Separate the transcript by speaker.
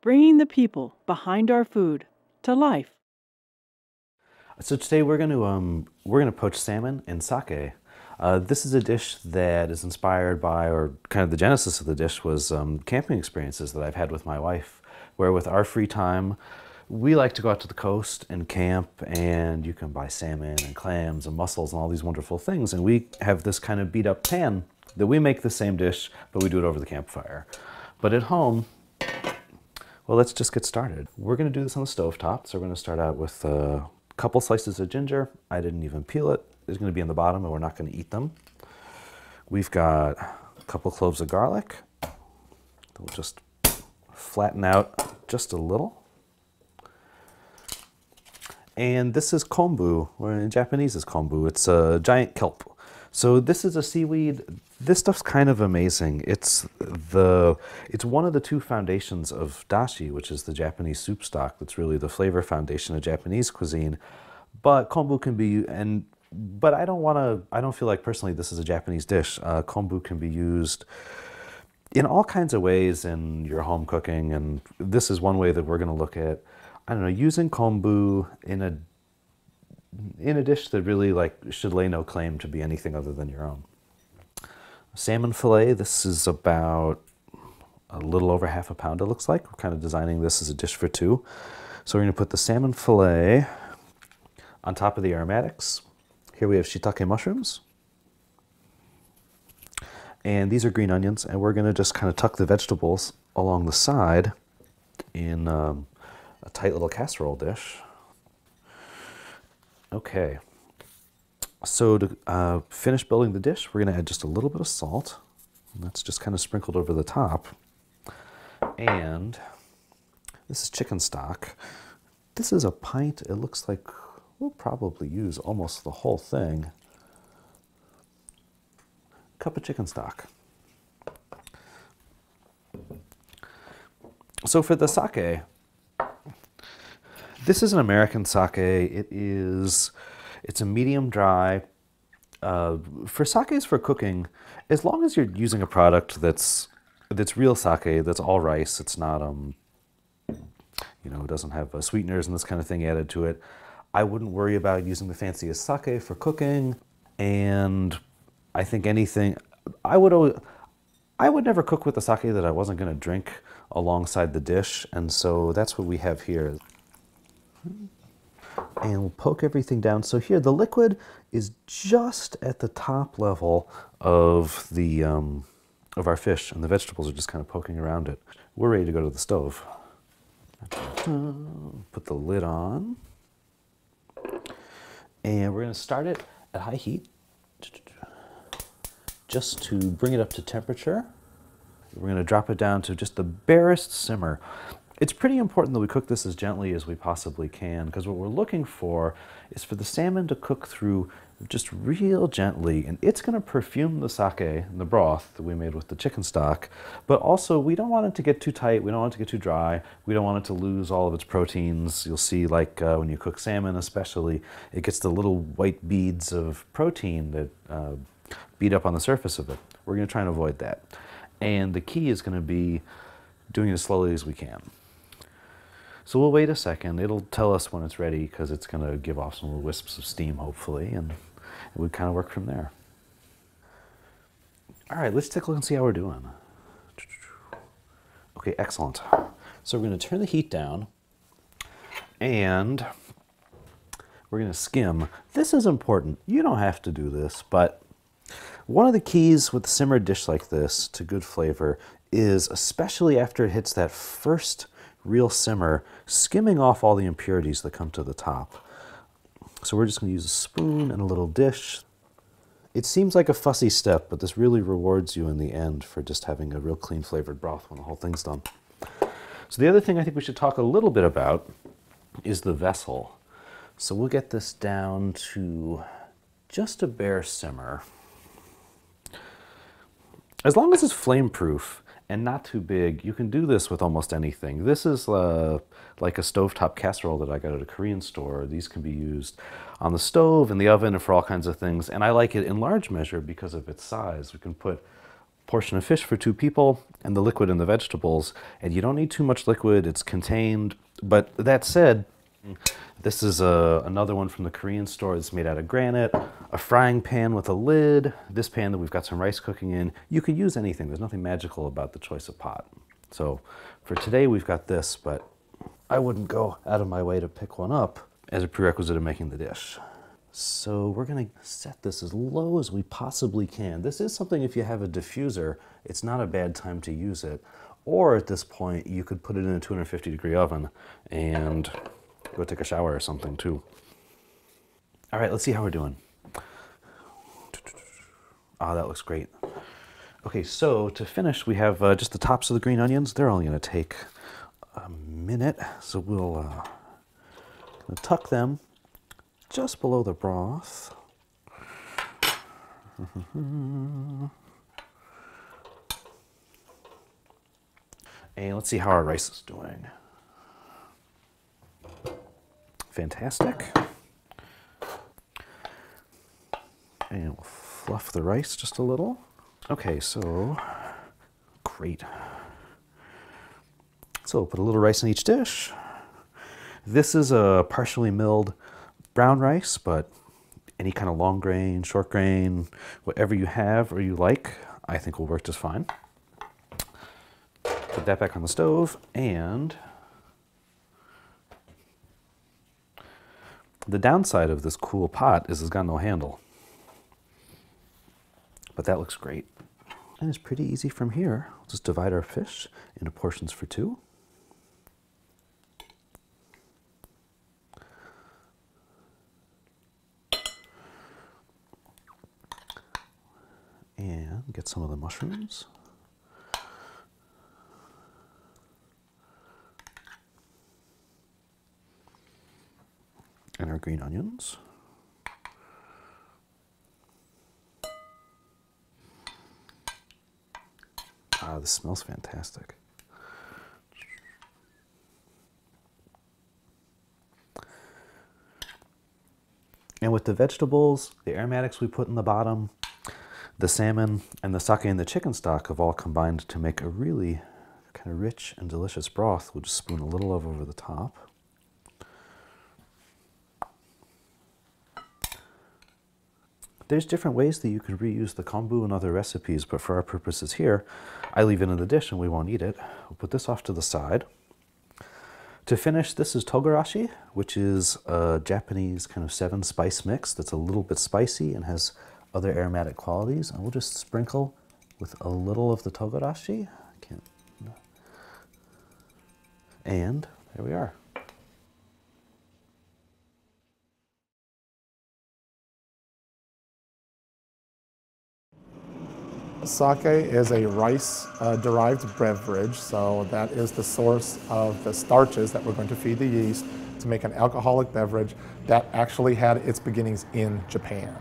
Speaker 1: bringing the people behind our food to life.
Speaker 2: So today we're gonna poach salmon in sake. This is a dish that is inspired by, or kind of the genesis of the dish was camping experiences that I've had with my wife, where with our free time, we like to go out to the coast and camp, and you can buy salmon and clams and mussels and all these wonderful things. And we have this kind of beat up pan that we make the same dish, but we do it over the campfire. But at home, well, let's just get started. We're gonna do this on the stovetop. So we're gonna start out with a couple slices of ginger. I didn't even peel it. It's gonna be in the bottom and we're not gonna eat them. We've got a couple cloves of garlic. We'll just flatten out just a little. And this is kombu, or in Japanese is kombu. It's a giant kelp. So this is a seaweed. This stuff's kind of amazing. It's one of the two foundations of dashi, which is the Japanese soup stock. That's really the flavor foundation of Japanese cuisine. But kombu can be, but I don't feel like personally this is a Japanese dish. Kombu can be used in all kinds of ways in your home cooking, and this is one way that we're going to look at, I don't know, using kombu in a dish that really should lay no claim to be anything other than your own. Salmon fillet, this is about a little over half a pound, it looks like. We're kind of designing this as a dish for two. So we're going to put the salmon fillet on top of the aromatics. Here we have shiitake mushrooms. And these are green onions, and we're going to just kind of tuck the vegetables along the side in a tight little casserole dish. Okay, so to finish building the dish, we're going to add just a little bit of salt. And that's just kind of sprinkled over the top. And this is chicken stock. This is a pint. It looks like we'll probably use almost the whole thing. Cup of chicken stock. So for the sake, this is an American sake. It's a medium dry. For sakes for cooking, as long as you're using a product that's real sake, that's all rice, it's not it doesn't have sweeteners and this kind of thing added to it, I wouldn't worry about using the fanciest sake for cooking. And I think I would never cook with a sake that I wasn't going to drink alongside the dish, and so that's what we have here. And we'll poke everything down. So here, the liquid is just at the top level of of our fish, and the vegetables are just kind of poking around it. We're ready to go to the stove. Put the lid on, and we're going to start it at high heat, just to bring it up to temperature. We're going to drop it down to just the barest simmer. It's pretty important that we cook this as gently as we possibly can, because what we're looking for is for the salmon to cook through just real gently, and it's going to perfume the sake and the broth that we made with the chicken stock. But also, we don't want it to get too tight, we don't want it to get too dry, we don't want it to lose all of its proteins. You'll see, when you cook salmon especially, it gets the little white beads of protein that beat up on the surface of it. We're going to try and avoid that. And the key is going to be doing it as slowly as we can. So we'll wait a second. It'll tell us when it's ready, because it's going to give off some little wisps of steam, hopefully, and we kind of work from there. All right, let's take a look and see how we're doing. Okay, excellent. So we're going to turn the heat down, and we're going to skim. This is important. You don't have to do this, but one of the keys with a simmered dish like this to good flavor is, especially after it hits that first real simmer, skimming off all the impurities that come to the top. So we're just going to use a spoon and a little dish. It seems like a fussy step, but this really rewards you in the end for just having a real clean flavored broth when the whole thing's done. So the other thing I think we should talk a little bit about is the vessel. So we'll get this down to just a bare simmer. As long as it's flame proof and not too big, you can do this with almost anything. This is like a stovetop casserole that I got at a Korean store. These can be used on the stove, in the oven, and for all kinds of things. And I like it in large measure because of its size. We can put portion of fish for 2 people, and the liquid and the vegetables. And you don't need too much liquid, it's contained. But that said, this is another one from the Korean store that's made out of granite, a frying pan with a lid, this pan that we've got some rice cooking in. You could use anything, there's nothing magical about the choice of pot. So for today we've got this, but I wouldn't go out of my way to pick one up as a prerequisite of making the dish. So we're gonna set this as low as we possibly can. This is something, if you have a diffuser, it's not a bad time to use it. Or at this point, you could put it in a 250-degree oven and go take a shower or something too. All right, let's see how we're doing. Ah, that looks great. Okay, so to finish, we have just the tops of the green onions. They're only gonna take a minute, so we'll tuck them just below the broth. And let's see how our rice is doing. Fantastic. And we'll fluff the rice just a little. Okay, so great. So we'll put a little rice in each dish. This is a partially milled brown rice, but any kind of long grain, short grain, whatever you have or you like, I think will work just fine. Put that back on the stove, and the downside of this cool pot is it's got no handle. But that looks great. And it's pretty easy from here. We'll just divide our fish into portions for 2. And get some of the mushrooms. And our green onions. Ah, this smells fantastic. And with the vegetables, the aromatics we put in the bottom, the salmon and the sake and the chicken stock have all combined to make a really kind of rich and delicious broth. We'll just spoon a little of over the top. There's different ways that you can reuse the kombu in other recipes, but for our purposes here, I leave it in the dish and we won't eat it. We'll put this off to the side. To finish, this is togarashi, which is a Japanese kind of 7-spice mix that's a little bit spicy and has other aromatic qualities. And we'll just sprinkle with a little of the togarashi. And there we are.
Speaker 3: Sake is a rice-derived beverage, so that is the source of the starches that we're going to feed the yeast to make an alcoholic beverage that actually had its beginnings in Japan.